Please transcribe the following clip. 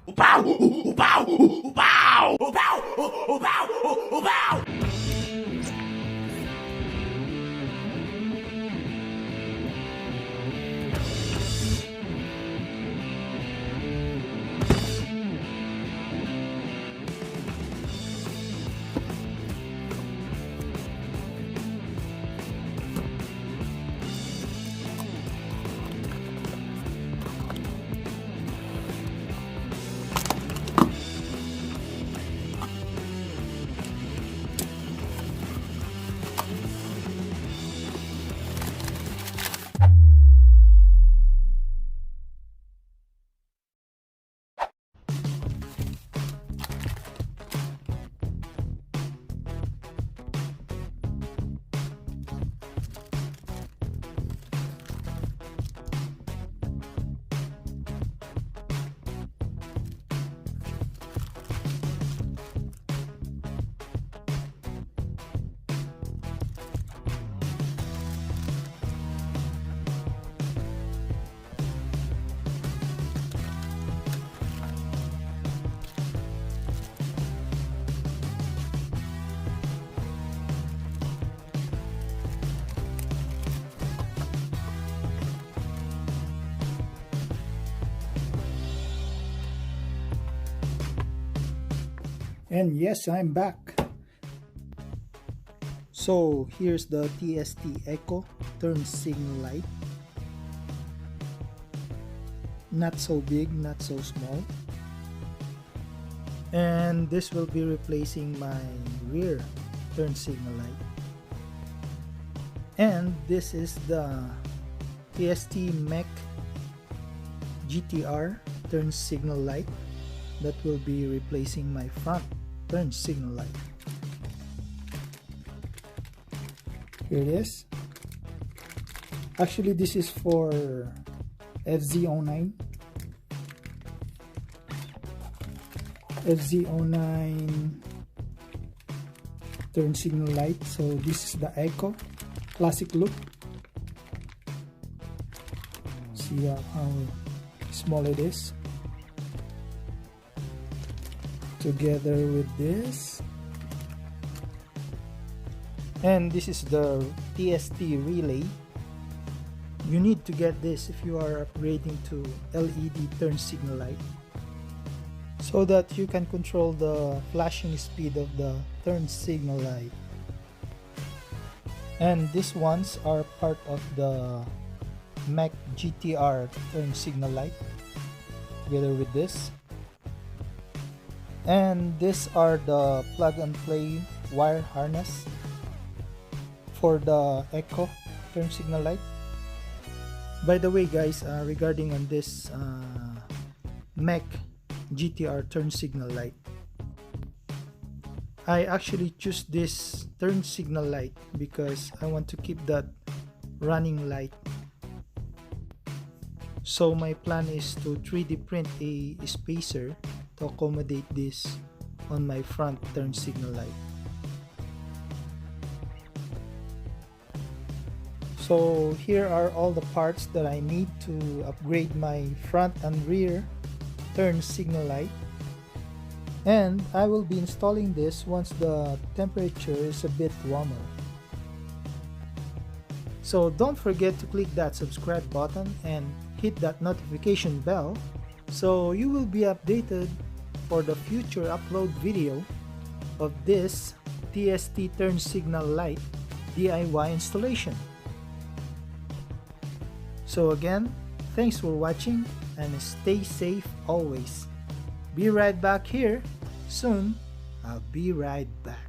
Upaw! Upaw! Upaw! Upaw! Upaw! Upaw! And yes, I'm back. So here's the TST Echo turn signal light. Not so big, not so small. And this will be replacing my rear turn signal light. And this is the TST Mech GTR turn signal light that will be replacing my front turn signal light. Here it is. Actually, this is for FZ09. FZ09 turn signal light. So this is the Echo classic look. See how small it is. Together with this, and this is the TST relay. You need to get this if you are upgrading to LED turn signal light, so that you can control the flashing speed of the turn signal light. And these ones are part of the Mech GTR turn signal light together with this. And these are the plug and play wire harness for the Echo turn signal light. By the way guys, regarding on this Mech GTR turn signal light, I actually choose this turn signal light because I want to keep that running light. So my plan is to 3D print a spacer to accommodate this on my front turn signal light. So here are all the parts that I need to upgrade my front and rear turn signal light, and I will be installing this once the temperature is a bit warmer. So don't forget to click that subscribe button and hit that notification bell so you will be updated for the future upload video of this TST turn signal light DIY installation. So again, thanks for watching and stay safe always. Be right back here soon. I'll be right back.